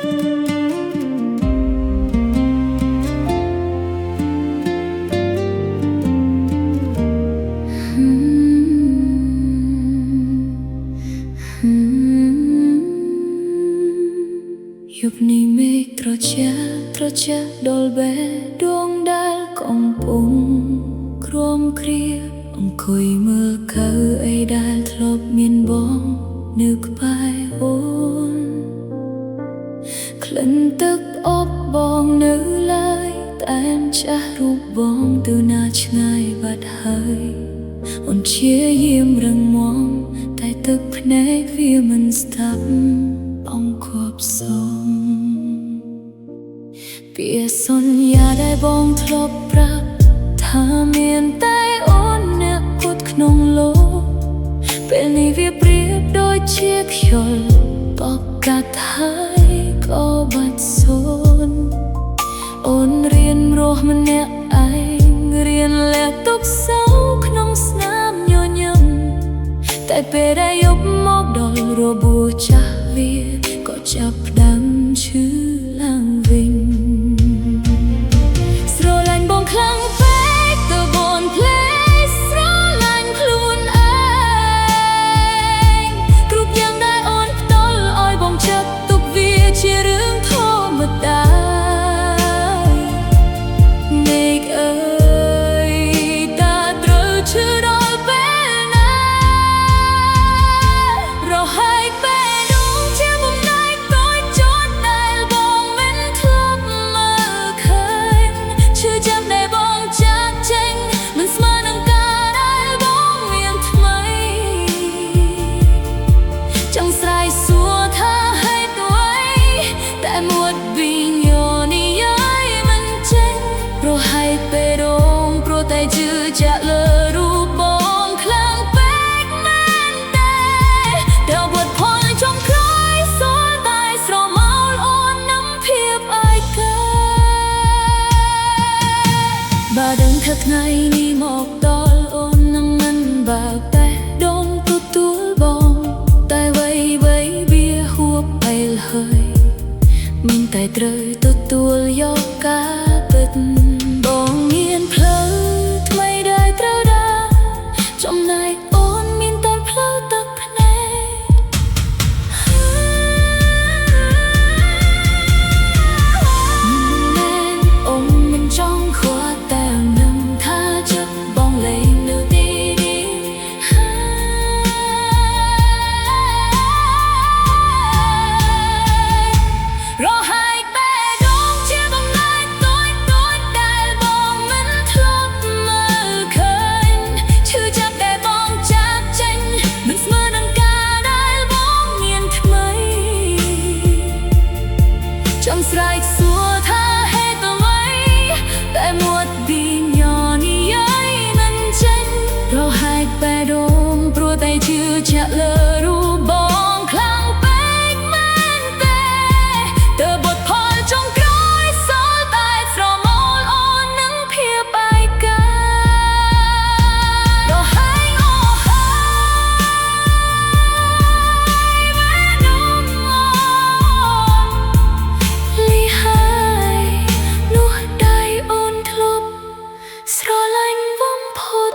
យប់នេះមេឃត្រជាក់ដល់បេះដូងដែលកំពុងក្រំគ្រាអង្គុយមើលកៅអីដែលធ្លាប់មានបងនៅក្បែរអូនក្លិនទឹកអបបងនៅឡើយតែមចាស់រូបបងទៅណាឆ្ងាយបាត់ហើយអូនជាយាមរឹងមាំតែទឹកភ្នែកវាមិនស្ដាប់អង្គប់សងពាក្យសន្យាដែលបងធ្លាប់ប្រាប់ថាមានតែអូនអ្នកពុតក្នុងលោកពេលនេះវាប្រៀបដូចជាខ្យល់បកកាត់ហើយក៏បាត់សូន្យអូនរៀនរស់ម្នាក់ឯងរៀនលះទុកសៅក្នុងស្នាមញញឹមតែពេលដែលយប់មកដល់របួសចាស់វាក៏ចាប់ផ្ដើមឈឺឡើងវិញស្រឡាញ់បងខ្លាំងពេកទៅបនភ្លេចស្រឡាញ់ខ្លួនឯងគ្រប់យ៉ាងដែលអូនផ្ដល់ឲ្យបងចាត់ទុកវាជារឿងធម្មតាមេឃអើយតើត្រូវឈឺដល់ពេលណារហែកពេលនោះជាបំណែកតូចចោតដែលបងមិនធ្លាប់មើលឃើញឈឺចាំដែលបងចាកចេញមិនស្មើនឹងការដែលបងមានថ្មីចង់ស្រែកសួរថាហេតុអ្វីតែមួតពីញនិយាយមិនចេញប្រហែលពេលរងព្រោះតែជឿជាក់លើរូបបងខ្លាំងពេកមែនទេតែវត្តផលចុងក្រោយសល់តែស្រមោលអូននឹងភាពឯកាបើដឹងថាថ្ងៃនេះមកដល់អូននឹងមិនបើកតែដងទទួលបងតែវ័យវាហួបពេលហើយមានតែត្រូវទទួលយកការពិតបងមានផ្លូវថ្មីដែលត្រូវដើរចំណែកអូនមានតែផ្លូវទឹកភ្នែកអូនមិនចង់ខ្វល់តែនឹងថាចិត្តបងលែងនៅទីនេះរហែកពេលដងជាបំណែកតូចដែលបងមិនធ្លាប់មើលឃើញឈឺចាប់ដែលបងចាកចេញមិនស្មើនឹងការដែលបងមានថ្មីចង់ស្រែកសួរថាហេតុអ្វីតែមួតពីញនិយាយមិនចេញរហែកពេលដងព្រោះតែជឿជាក់លើរូបបងខ្លាំងពេកមែនទេទើបបត់ផលចុងក្រោយសល់តែស្រមោលអូននឹងភាពឯការហែកអូហើយមែនអូនលីហើយនោះដៃអូនធ្លាប់ស្រឡាញ់បំផុត